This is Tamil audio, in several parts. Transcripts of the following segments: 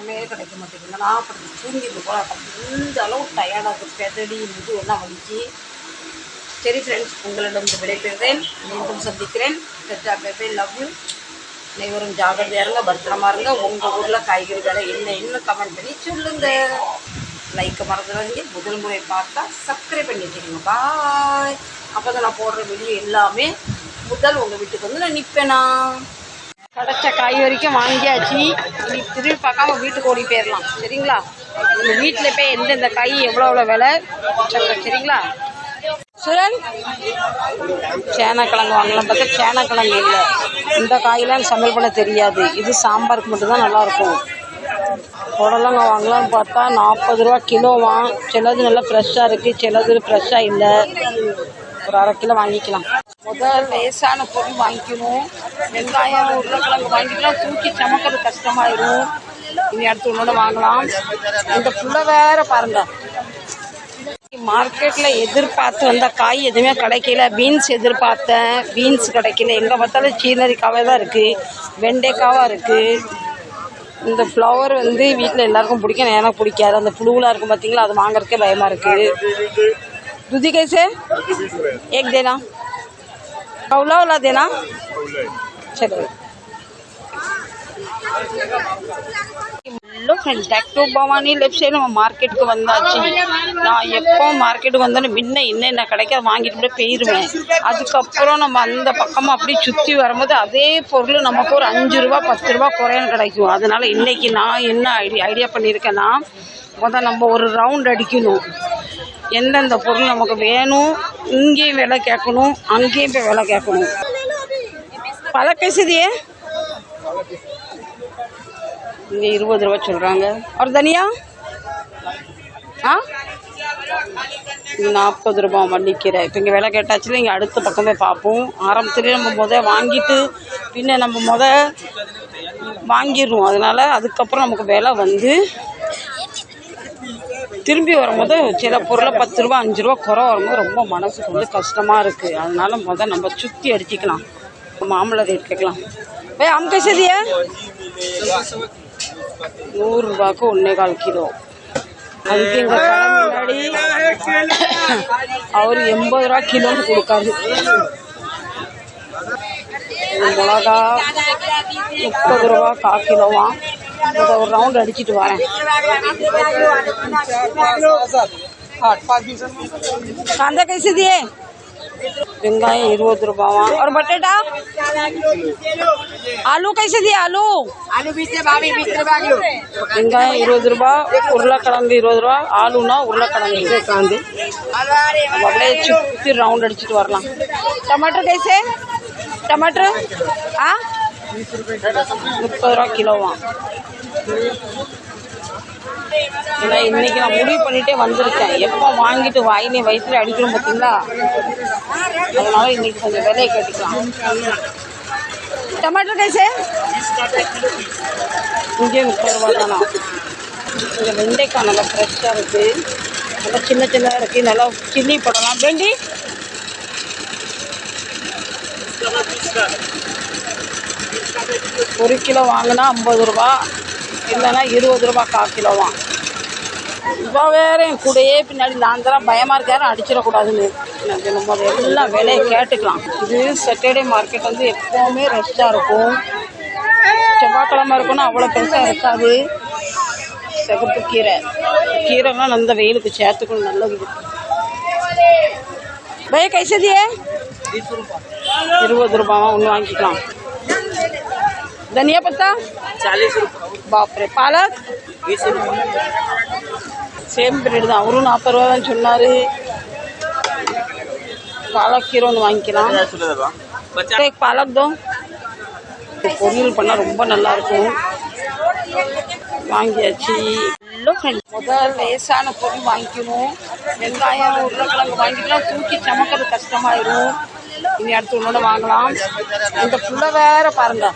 பக்கமே கிடைக்க மாட்டேங்குது. நான் அப்படி தூங்கிட்டு போல இந்த அளவு டயர்டாக இருக்குது. பெதடி முது எல்லாம் வலிச்சு. சரி ஃப்ரெண்ட்ஸ், உங்களிடம் விடைபெறுகிறேன். மீண்டும் சந்திக்கிறேன். Love you. அனைவரும் ஜாகிரதையாக இருங்க, பத்திரமா இருங்க. உங்கள் ஊரில் காய்கறி விலை என்ன கமெண்ட் பண்ணி சொல்லுங்கள். லைக்கை மறந்துடாதீங்க. முதல் முறை பார்த்தா சப்ஸ்கிரைப் பண்ணி வச்சுக்கோங்க. பாய். அப்போ தான் நான் போடுற வீடியோ எல்லாமே முதல் உங்கள் வீட்டுக்கு வந்து நான் நிற்பேனா. கிடைச்ச காய் வரைக்கும் வாங்கியாச்சு. நீ திரும்பி பார்க்காம வீட்டுக்கு ஓடி போயிடலாம். சரிங்களா? இந்த வீட்டில் போய் எந்தெந்த காய் எவ்வளோ விலை சொல்கிறேன். சரிங்களா? சுரன், சேனக்கிழங்கு வாங்கலாம் பார்த்தா சேனக்கிழங்கு இல்லை. இந்த காயெல்லாம் சமையல் பண்ண தெரியாது. இது சாம்பாருக்கு மட்டும்தான் நல்லாயிருக்கும். புடலங்க வாங்கலாம்னு பார்த்தா 40 ரூபா கிலோவான். சிலது நல்லா ஃப்ரெஷ்ஷாக இருக்குது, சிலது ஃப்ரெஷ்ஷாக இல்லை. ஒரு அரை கிலோ வாங்கிக்கலாம். முதல் லேசான பொருள் வாங்கிக்கணும். வெங்காயம் உருளைக்கிழங்கு வாங்கிக்கலாம். தூக்கி சமைக்கிறது கஷ்டமாயிடும். இனி அடுத்து ஒன்றோட வாங்கலாம். இந்த புள்ள வேற பாருங்க, மார்க்கெட்டில் எதிர்பார்த்து வந்த காய் எதுவுமே கிடைக்கல. பீன்ஸ் எதிர்பார்த்தேன், பீன்ஸ் கிடைக்கல. எங்கே பார்த்தாலும் சீனரிக்காவே தான் இருக்குது, வெண்டைக்காவாக இருக்குது. இந்த ஃப்ளவர் வந்து வீட்டில் எல்லாருக்கும் பிடிக்கும், எனக்கு பிடிக்காது. அந்த புழுவெலாம் இருக்கும் பார்த்தீங்களா, அது வாங்குறதுக்கே பயமாக இருக்குது. दूधी कैसे? एक देना. कौला वाला देना. चलो ஹலோ ஃப்ரெண்ட், டேக்டோ பவானி லெஃப்ட் சைடு நம்ம மார்க்கெட்டுக்கு வந்தாச்சு. நான் எப்போ மார்க்கெட்டுக்கு வந்தோன்னு முன்ன என்ன கிடைக்காது வாங்கிட்டு போய் போயிடுவேன். அதுக்கப்புறம் நம்ம அந்த பக்கமாக அப்படி சுற்றி வரும்போது அதே பொருள் நமக்கு ஒரு 5 ரூபா 10 ரூபா குறையன்னு கிடைக்கும். அதனால் இன்றைக்கி நான் என்ன ஐடியா பண்ணியிருக்கேன்னா, முதல் நம்ம ஒரு ரவுண்ட் அடிக்கணும். எந்தெந்த பொருள் நமக்கு வேணும், இங்கேயும் விலை கேட்கணும், அங்கேயும் போய் விலை கேட்கணும். பல பேசுதியே இங்கே 20 ரூபா சொல்கிறாங்க. ஒரு தனியா 40 ரூபா மன்னிக்கிறேன். இப்போ இங்கே விலை கேட்டாச்சுல, இங்கே அடுத்த பக்கம் போய் பார்ப்போம். ஆரம்பத்துலேயே நம்ம வாங்கிட்டு பின்ன நம்ம வாங்கிடுவோம். அதனால் அதுக்கப்புறம் நமக்கு விலை வந்து திரும்பி வரும்போது சில பொருளை 10 ரூபா 5 ரூபா குறை வரும்போது ரொம்ப மனசுக்கு வந்து கஷ்டமாக இருக்குது. அதனால் நம்ம சுற்றி அடிச்சிக்கலாம். மாம்பழம் ரேட் கேட்கலாம். போய் அமுக்க சரியா 100 ரூபாய்க்கு 1.25 கிலோ. அதுக்கு எங்கள் கடை முன்னாடி அவர் 80 ரூபா கிலோன்னு கொடுக்காரு. மிளகா 30 ரூபா 1/4 கிலோவா. இதை ஒரு ரவுண்ட் அடிச்சுட்டு வரேன். कांदा कैसे दिए? வெங்காயம் 20 ரூபாவா. ஒரு பட்டேட்டா आलू कैसे दिए? आलू 20 ரூபா கிலோ. வெங்காயம் 20 ரூபா, உருளைக்கிழங்கு 20 ரூபா. ஆலுனா உருளைக்கிழங்கு காந்து அப்படியே சுற்றி ரவுண்ட் அடிச்சுட்டு வரலாம். टमाटर कैसे? टमाटर 30 ரூபா கிலோவா. ஏன்னா இன்றைக்கி நான் முடிவு பண்ணிகிட்டே வந்திருக்கேன். எப்போ வாங்கிட்டு வாயிலே வயிற்றுல அடிக்கணும் பார்த்தீங்களா, அதனால் இன்றைக்கி கொஞ்சம் விலையை கேட்டுக்கலாம். டமாட்டோ கைசே இங்கே 30 ரூபா தானா. இங்கே வெண்டைக்காய் நல்லா ஃப்ரெஷ்ஷாக இருக்குது, நல்லா சின்னதாக இருக்குது. நல்லா சில்லி போடலாம். வெண்டி 1 கிலோ வாங்கினா 50 ரூபா, இல்லைன்னா 20 ரூபா 1/4 கிலோவா. இப்போ வேறு என் கூடையே பின்னாடி நான் தான் பயமாக இருக்காரு, அடிச்சிடக்கூடாதுன்னு நம்ம எல்லாம் விலையை கேட்டுக்கலாம். இது சாட்டர்டே மார்க்கெட் வந்து எப்போவுமே ரெஸ்ட்டாக இருக்கும். செவ்வாய்க்கிழமை இருக்குன்னா அவ்வளோ பெருசாக இருக்காது. சிகப்பு கீரைலாம் அந்த வெயிலுக்கு சேர்த்துக்கணும், நல்லது. பய கைசதியே 20 ரூபாவா. ஒன்று வாங்கிக்கலாம். धनिया पत्ता 40 ரூபா. பாப்ரே. பாலக் 20 ரூபா. சேம் ரேட் தான். அவரும் 40 ரூபா தான் சொன்னார். பாலக் கீரை ஒன்று வாங்கிக்கலாம். பாலக் தோ. பொரியல் பண்ணால் ரொம்ப நல்லாயிருக்கும். வாங்கியாச்சு. முதல் லேசான பொருள் வாங்கிக்கணும். வெங்காயம் உருளைக்கிழங்கு வாங்கிக்கலாம். தூக்கி சமைக்கிறது கஷ்டமாயிடும். இனி அடுத்து ஒன்றோட வாங்கலாம். இந்த புள்ள வேற பாருங்க,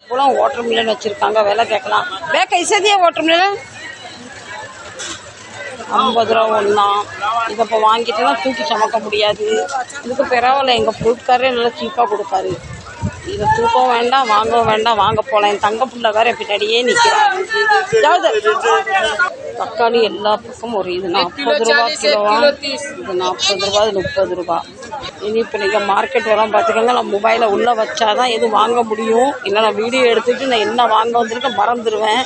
இப்போலாம் வாட்டர் மில்லன் வச்சுருக்காங்க, விலை கேட்கலாம். கைசதியா வாட்டர் மில்லன் 50 ரூபா ஒன்றா. இதை இப்போ வாங்கிட்டோன்னா தூக்கி சமைக்க முடியாது. இதுக்கு பரவாயில்ல, எங்கள் ஃப்ரூட்காரே நல்லா சீப்பாக கொடுப்பாரு. இதை தூக்கவும் வேண்டாம், வாங்கவும் வேண்டாம், வாங்க போகலாம். என் தங்க புள்ள வேற பின்னாடியே நிற்கிறான். தக்காளி எல்லா பக்கமும் ஒரு இது 40 ரூபா கிலோவா, இது 40 ரூபா, இது 30 ரூபா. இனி இப்போ நீங்கள் மார்க்கெட் வரோம் பார்த்துக்கோங்க. நான் மொபைலை உள்ளே வச்சாதான் எதுவும் வாங்க முடியும். இல்லை நான் வீடியோ எடுத்துகிட்டு நான் என்ன வாங்க வந்திருக்கேன் மறந்துடுவேன்.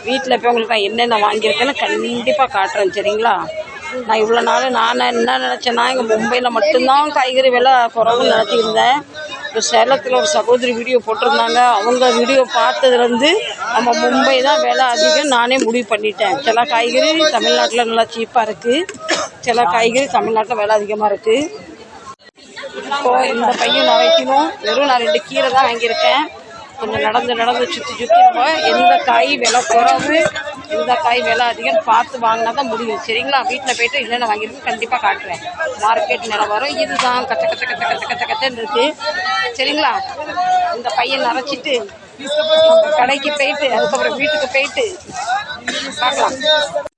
வீட்டில் போய் உங்களுக்கு நான் என்னென்ன வாங்கியிருக்கேன்னு கண்டிப்பாக காட்டுறேன். சரிங்களா? நான் இவ்வளோ நாள் நான் என்ன நினச்சேன்னா, இங்கே மும்பையில் மட்டும்தான் காய்கறி விலை குறவுன்னு நினச்சிருந்தேன். இப்போ சேலத்தில் ஒரு சகோதரி வீடியோ போட்டிருந்தாங்க. அவங்க வீடியோ பார்த்ததுலேருந்து நம்ம மும்பை தான் விலை அதிகம் நானே முடிவு பண்ணிட்டேன். சில காய்கறி தமிழ்நாட்டில் நல்லா சீப்பாக இருக்குது, சில காய்கறி தமிழ்நாட்டில் விலை அதிகமாக இருக்குது. இப்போது இந்த பையன் நான் வைக்கணும். வெறும் நான் 2 கீரை தான் வாங்கியிருக்கேன். கொஞ்சம் நடந்து சுற்றி நம்ம எந்த காய் விலை குறவு, எந்த காய் விலை அதிகம்னு பார்த்து வாங்கினா தான் முடியும். சரிங்களா? வீட்டில் போய்ட்டு என்னென்ன வாங்கியிருக்கேன் கண்டிப்பாக காட்டுறேன். மார்க்கெட் நிலவரம் இதுதான். கச்சன்னு இருக்குது. சரிங்களா? இந்த பையன் அரைச்சிட்டு கடைக்கு போயிட்டு அதுக்கப்புறம் வீட்டுக்கு போயிட்டு பார்க்கலாம்.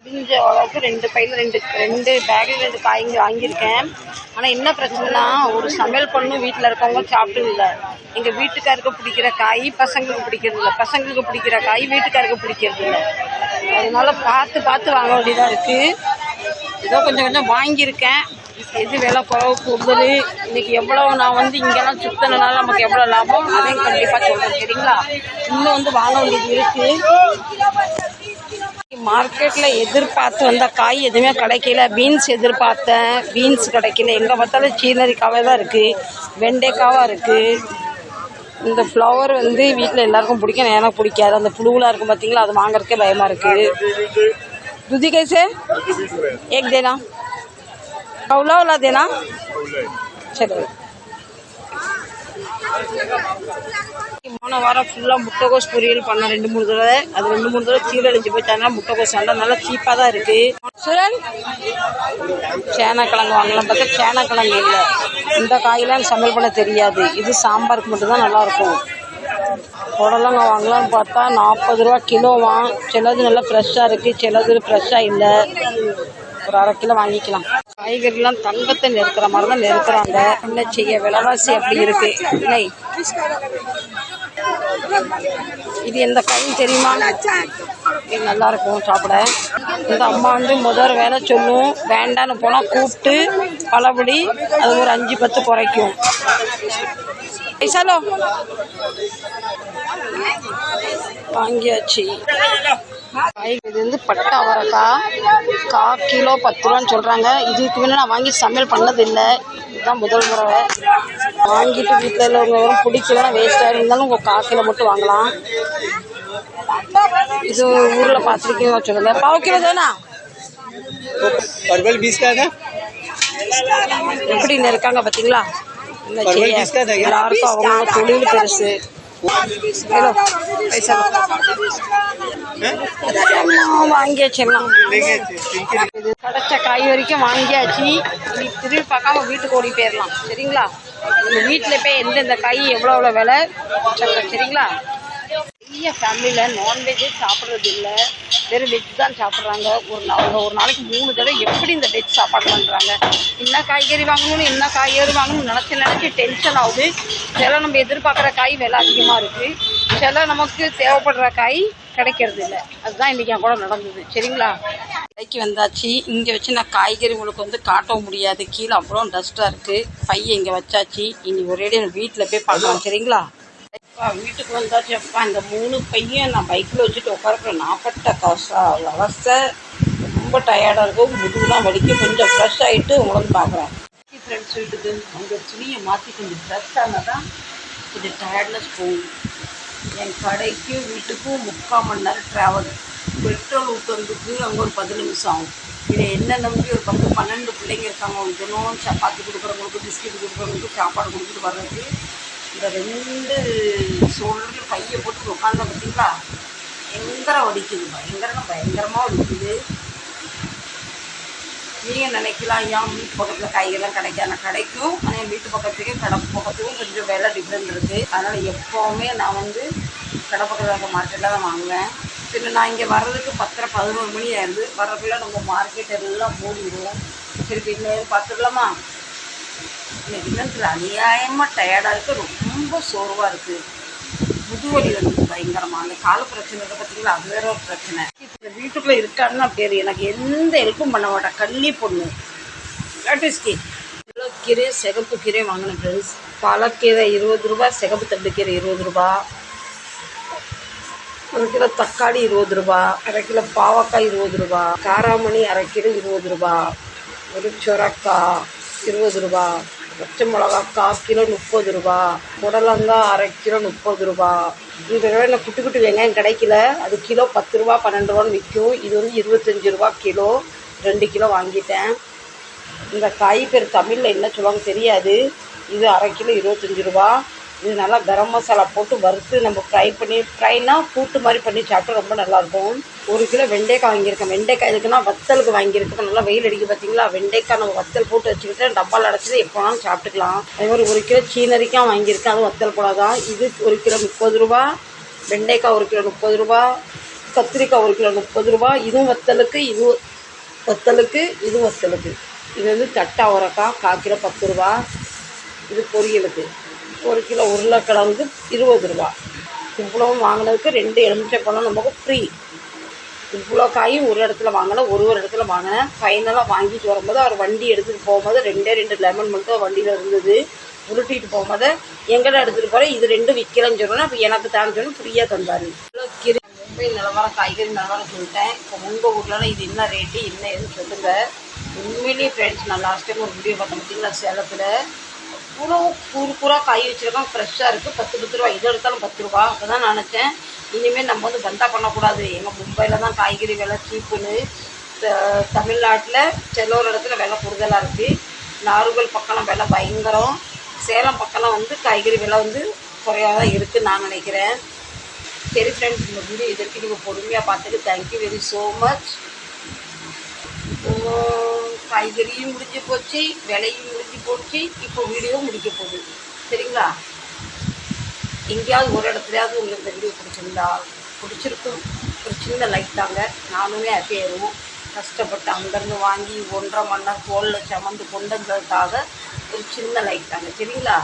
முடிஞ்ச அளவுக்கு 2 பையில் 2 பேக்கில் 2 காய்ங்க வாங்கியிருக்கேன். ஆனால் என்ன பிரச்சனைனா, ஒரு சமையல் பண்ணும் வீட்டில் இருக்கவங்க சாப்பிட்டு இல்லை. எங்கள் வீட்டுக்காருக்கு பிடிக்கிற காய் பசங்களுக்கு பிடிக்கிறது இல்லை, பசங்களுக்கு பிடிக்கிற காய் வீட்டுக்காருக்கு பிடிக்கிறது இல்லை. அதனால பார்த்து வாங்க வேண்டியதாக இருக்குது. ஏதோ கொஞ்சம் வாங்கியிருக்கேன். எது விலை குறவு கூடுதல், இன்றைக்கி எவ்வளோ நான் இங்கெல்லாம் சுத்தினால நமக்கு எவ்வளோ லாபம் அதையும் கண்டிப்பாக சொல்கிறேன். சரிங்களா? இன்னும் வாங்க வேண்டியது இருக்குது. மார்க்கெட்டில் எதிர்பார்த்து வந்த காய் எதுவுமே கிடைக்கல. பீன்ஸ் எதிர்பார்த்தேன், பீன்ஸ் கிடைக்கல. எங்கே பார்த்தாலும் சீனரிக்காவே தான் இருக்குது, வெண்டைக்காவாக இருக்குது. இந்த ஃப்ளவர் வீட்டில் எல்லாருக்கும் பிடிக்கும், எனக்கு பிடிக்காது. அந்த புழுவெலாம் இருக்கும் பார்த்தீங்களா, அது வாங்குறதுக்கே பயமாக இருக்குது. दूधी कैसे? एक देना, कौला वाला देना. चलो. போன வாரம் ஃபுல்லாக முட்டைகோஸ் பொரியல் பண்ண 2-3 தடவை. அது 2-3 தடவை சீரழிஞ்சு போச்சாங்க. முட்டைகோஸ் நல்லா சீப்பாக தான் இருக்குது. சுரன் சேனக்கிழங்கு வாங்கலாம் பார்த்தா சேனக்கிழங்கு இல்லை. இந்த காயெல்லாம் சமையல் பண்ண தெரியாது. இது சாம்பாருக்கு மட்டும்தான் நல்லாயிருக்கும். புடலங்காய் வாங்கலாம்னு பார்த்தா 40 ரூபா கிலோவான். சிலது நல்லா ஃப்ரெஷ்ஷாக இருக்குது, சிலது ஃப்ரெஷ்ஷாக இல்லை. ஒரு 1/2 கிலோ வாங்கிக்கலாம். காய்கறிலாம் தங்கத்தை நெருக்கிற மாதிரி தான் நெருக்கிறாங்க. என்ன செய்ய, விலைவாசி அப்படி இருக்கு. இல்லை, இது எந்த காயும் தெரியுமா? இது நல்லா இருக்கும் சாப்பிட. இந்த அம்மா முதல் வேலை சொல்லும், வேண்டான்னு போனால் கூப்பிட்டு பலபடி அது ஒரு 5-10 குறைக்கும். பைசாலோ வாங்கியாச்சு. இது பட்டை அவரைக்காய் 1/4 கிலோ 10 ரூபான்னு சொல்கிறாங்க. இதுக்கு முன்னே நான் வாங்கி சமையல் பண்ணதில்லை, இதுதான் முதல் முறை. வாங்கிட்டு வீட்டில் உள்ளவங்க பிடிக்கலன்னா வேஸ்ட்டாக இருந்தாலும் உங்கள் 1/4 கிலோ மட்டும் வாங்கலாம். இது ஊரில் பார்த்துருக்கீங்க சொல்லுங்க. 1/4 கிலோ தானே? எப்படி இருக்காங்க பார்த்தீங்களா? என்ன செய்ய, எல்லாருக்கும் அவங்க தொழில் பெருசு. வாங்கியாச்சுலாம், கிடைச்ச காய் வரைக்கும் வாங்கியாச்சு. நீ திரும்பி பார்க்காம வீட்டுக்கு ஓடி போயிடலாம். சரிங்களா? உங்கள் வீட்டில் போய் எந்தெந்த காய் எவ்வளோ விலை சொல்கிறேன். சரிங்களா? பெரிய ஃபேமிலியில் நான்வெஜ்ஜே சாப்பிட்றது இல்லை, வெறும் வெஜ் தான் சாப்பிட்றாங்க. ஒரு நாளைக்கு 3 தடவை எப்படி இந்த வெஜ் சாப்பாடு பண்ணுறாங்க? என்ன காய்கறி வாங்கணும்னு நினச்சி டென்ஷன் ஆகுது. சில நம்ம எதிர்பார்க்குற காய் விலை அதிகமாக இருக்குது, சில நமக்கு தேவைப்படுற காய் கிடைக்கிறது இல்லை. அதுதான் இன்றைக்கி கூட நடந்தது. சரிங்களா? கடைக்கு வந்தாச்சு. இங்கே வச்சு நான் காய்கறி உங்களுக்கு காட்டவும் முடியாது, கீழே அவ்வளோ டஸ்ட்டாக இருக்குது. பையன் இங்கே வச்சாச்சு. இனி ஒரேடியே வீட்டில் போய் பார்க்கலாம். சரிங்களா? வீட்டுக்கு வந்தாச்சு. அப்பா இந்த 3 பையன் நான் பைக்கில் வச்சுட்டு உட்காருக்கிறேன். நாப்பட்ட அவஸ்தை, ரொம்ப டயர்டாக இருக்கும், முதுகுலாம் வலிக்கும். கொஞ்சம் ஃப்ரெஷ் ஆகிட்டு உங்களுக்கு பார்க்குறேன். ஃப்ரெண்ட்ஸ் வீட்டுக்கு அந்த துணியை மாற்றி கொஞ்சம் ஃப்ரெஷ் ஆனால் தான் கொஞ்சம் டயர்ட்னஸ் போகும். என் கடைக்கும் வீட்டுக்கும் 3/4 மணி நேரம் ட்ராவல். பெட்ரோல் ஊற்றுறதுக்கு அங்கே ஒரு 10 நிமிஷம் ஆகும். இதை என்ன நம்பி ஒரு 10-12 பிள்ளைங்க இருக்காங்க. தினம் சப்பாத்தி கொடுக்குறவங்களுக்கு, பிஸ்கெட் கொடுக்குறவங்களுக்கு, சாப்பாடு கொடுத்துட்டு வர்றதுக்கு இந்த 2 சோழர்கள் பையை போட்டு உட்காந்த பார்த்தீங்களா, வடிக்குது. பயங்கரமாக வடிக்குது. நீங்கள் நினைக்கலாம், ஏன் வீட்டு பக்கத்தில் காய்கறிலாம் கிடைக்காது? கிடைக்கும். ஆனால் என் வீட்டு பக்கத்துக்கும் கடை பக்கத்துக்கும் கொஞ்சம் விலை டிஃப்ரெண்ட் இருக்குது. அதனால் எப்போவுமே நான் கடை பக்கத்தில் இருக்க மார்க்கெட்டில் தான் வாங்குவேன். பின்ன நான் இங்கே வர்றதுக்கு 10-11 மணி ஆயிடுது. வர்றதுக்குள்ளே நம்ம மார்க்கெட் எல்லாம் மூடிடுவோம். திருப்பி இன்னும் பார்த்துக்கலாமா? இன்னைக்கு என்னத்துல அநியாயமாக டயர்டாக இருக்குது, ரொம்ப சோர்வாக இருக்குது, முதுவலி வந்து பயங்கரமாக. அந்த கால பிரச்சனை இருக்குது பார்த்தீங்களா, அது வேற ஒரு பிரச்சனை. இப்போ வீட்டுக்குள்ளே இருக்கான்னு பேர், எனக்கு எந்த ஹெல்ப்பும் பண்ண மாட்டேன். கள்ளி பொண்ணு லேட்டஸ்ட்கி கீரை, சிகப்பு கீரை வாங்கினேன் ஃப்ரெண்ட்ஸ். பாலக்கீரை 20 ரூபா, சிகப்பு தண்டுக்கீரை 20 ரூபா, 1 கிலோ தக்காளி 20 ரூபா, 1/2 கிலோ பாவக்காய் 20 ரூபா, காராமணி 1/2 கிலோ 20 ரூபா, ஒரு சொரக்காய் 20 ரூபா, பச்சை மிளகா 1/4 கிலோ 30 ரூபா, புடலங்காய் 1/2 கிலோ 30 ரூபா. இந்த தடவை குட்டி குட்டி வெங்காயம் கிடைக்கல, அது கிலோ 10 ரூபா 12 ரூபான்னு விற்கும். இது வந்து 25 ரூபா கிலோ, 2 கிலோ வாங்கிட்டேன். இந்த காய் பேர் தமிழில் என்ன சொல்லுவாங்க தெரியாது. இது 1/2 கிலோ 25 ரூபா. இது நல்லா கரம் மசாலா போட்டு வறுத்து நம்ம ஃப்ரைனா கூட்டு மாதிரி பண்ணி சாப்பிட்டா ரொம்ப நல்லாயிருக்கும். 1 கிலோ வெண்டைக்காய் வாங்கியிருக்கேன். வெண்டைக்காய் எதுக்குன்னா வத்தலுக்கு வாங்கியிருக்கேன். நல்லா வெயில் அடிக்க பார்த்தீங்களா, வெண்டைக்காய் நம்ம வத்தல் போட்டு வச்சுக்கிட்டு டப்பாவில் அடைச்சிட்டு எப்போ வேணாலும் சாப்பிட்டுக்கலாம். அதே மாதிரி 1 கிலோ சீனரிக்காய் வாங்கியிருக்கேன், அது வத்தல் போடாதான். இது 1 கிலோ 30 ரூபா, வெண்டைக்காய் 1 கிலோ 30 ரூபா, கத்திரிக்காய் 1 கிலோ 30 ரூபா. இதுவும் வத்தலுக்கு, இது வத்தலுக்கு, இது வத்தலுக்கு. இது வந்து தட்டை அவரைக்காய் 1/4 கிலோ 10 ரூபா. இது பொரியலுக்கு 1 கிலோ உருளைக்கிழங்கு 20 ரூபா. இவ்வளவும் வாங்கினதுக்கு 2 எலுமிச்சை பழம் நமக்கு ஃப்ரீ. இவ்வளோ காயும் ஒரு இடத்துல வாங்கினேன், ஒரு இடத்துல வாங்கினேன். ஃபைனலாக வாங்கிட்டு வரும்போது அவர் வண்டி எடுத்துகிட்டு போகும்போது 2 லெமன் மட்டும் வண்டியில் இருந்தது. உருட்டிகிட்டு போகும்போது எங்கடா எடுத்துகிட்டு போகிறேன், இது 2 விற்கலன்னு சொன்னோன்னா அப்போ எனக்கு தான் சொன்னு ஃப்ரீயாக தந்தார். இவ்வளோ கீரை மும்பை நிலவரம், காய்கறி நிலவரம் சொல்லிட்டேன். இப்போ உங்கள் ஊர்லலாம் இது என்ன ரேட்டு என்ன ஏதுன்னு சொல்லுங்கள். உண்மையிலேயே ஃப்ரெண்ட்ஸ், நான் லாஸ்ட் டைம் ஒரு வீடியோ பார்த்தேன் பார்த்தீங்களா, சேலத்தில் இவ்வளோ கூறாக காய் வச்சுருக்கான், ஃப்ரெஷ்ஷாக இருக்குது. 10 ரூபா, இது எடுத்தாலும் 10 ரூபா. அப்போ தான் நினச்சேன், இனிமேல் நம்ம வந்து பந்தா பண்ணக்கூடாது. எங்கள் மும்பையில் தான் காய்கறி விலை சீப்புன்னு. தமிழ்நாட்டில் சில ஒரு இடத்துல விலை கூடுதலாக இருக்குது. நார்கல் பக்கம் விலை பயங்கரம். சேலம் பக்கம்லாம் வந்து காய்கறி விலை வந்து குறையாக தான் இருக்குதுன்னு நான் நினைக்கிறேன். சரி ஃப்ரெண்ட்ஸ், இந்த வீடியோ இதற்கு நீங்கள் பொறுமையாக பார்த்துட்டு தேங்க்யூ வெரி ஸோ மச். காய்கறியும் முடிஞ்சு போச்சு, விலையும் முடிஞ்சு போச்சு, இப்போ வீடியோ முடிக்க போகுது. சரிங்களா, எங்கேயாவது ஒரு இடத்துலையாவது உங்களுக்கு இந்த வீடியோ பிடிச்சிருக்கும், ஒரு சின்ன லைக் தாங்க. நானுமே ஹாப்பி ஆயிடுவோம். கஷ்டப்பட்டு அங்கேருந்து வாங்கி 1.5 மணி நேரம் தோலில் சமந்து கொண்டுங்கிறதுக்காக ஒரு சின்ன லைக் தாங்க. சரிங்களா,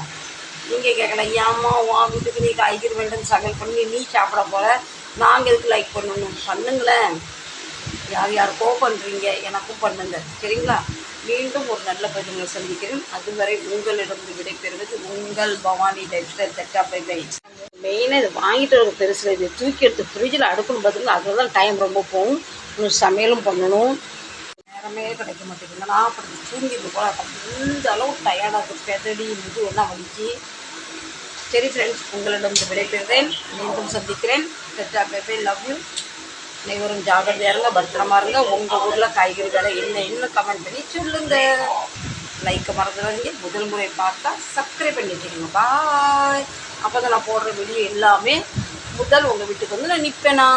நீங்கள் கேட்கலாம், ஏம்மா உன் வீட்டுக்கு நீ காய்கறி வேண்டுன்னு சமையல் பண்ணி நீ சாப்பிட போகிற, நாங்கள் எதுக்கு லைக் பண்ணணும்? பண்ணுங்களேன். யார் யாருக்கோ பண்ணுறீங்க, எனக்கும் பண்ணுங்க. சரிங்களா, மீண்டும் ஒரு நல்ல பதிவுகளை சந்திக்கிறேன். அதுவரை உங்களிடம் விடைபெறுவது உங்கள் பவானி லைஃப் ஸ்டைல் செட்டா பை பை. மெயினாக இது வாங்கிட்டு வர பெருசில் இது தூக்கி எடுத்து ஃப்ரிட்ஜில் அடுக்கணும் பார்த்தீங்கன்னா, அதில் தான் டைம் ரொம்ப போகும். இன்னும் சமையலும் பண்ணணும், நேரமே கிடைக்க மாட்டேங்குது. நான் அப்படி தூங்கிட்டு போல இந்த அளவு டயர்டாக இருக்குது, பெதடி இது எல்லாம் வலிச்சு. சரி ஃப்ரெண்ட்ஸ், உங்களிடம் விடைபெறுகிறேன். மீண்டும் சந்திக்கிறேன். செட்டா பை பை, லவ் யூ. அனைவரும் ஜாகிரதையாக இருங்க, பத்திரமா இருங்க. உங்கள் ஊரில் காய்கறி விலை என்ன கமெண்ட் பண்ணி சொல்லுங்கள். லைக்கை மறந்துடாதீங்க. முதல் முறை பார்த்தா சப்ஸ்கிரைப் பண்ணி வச்சுக்கோங்க. பாய். அப்போ தான் நான் போடுற வீடியோ எல்லாமே முதல் உங்கள் வீட்டுக்கு வந்து நான் நிற்பேனா.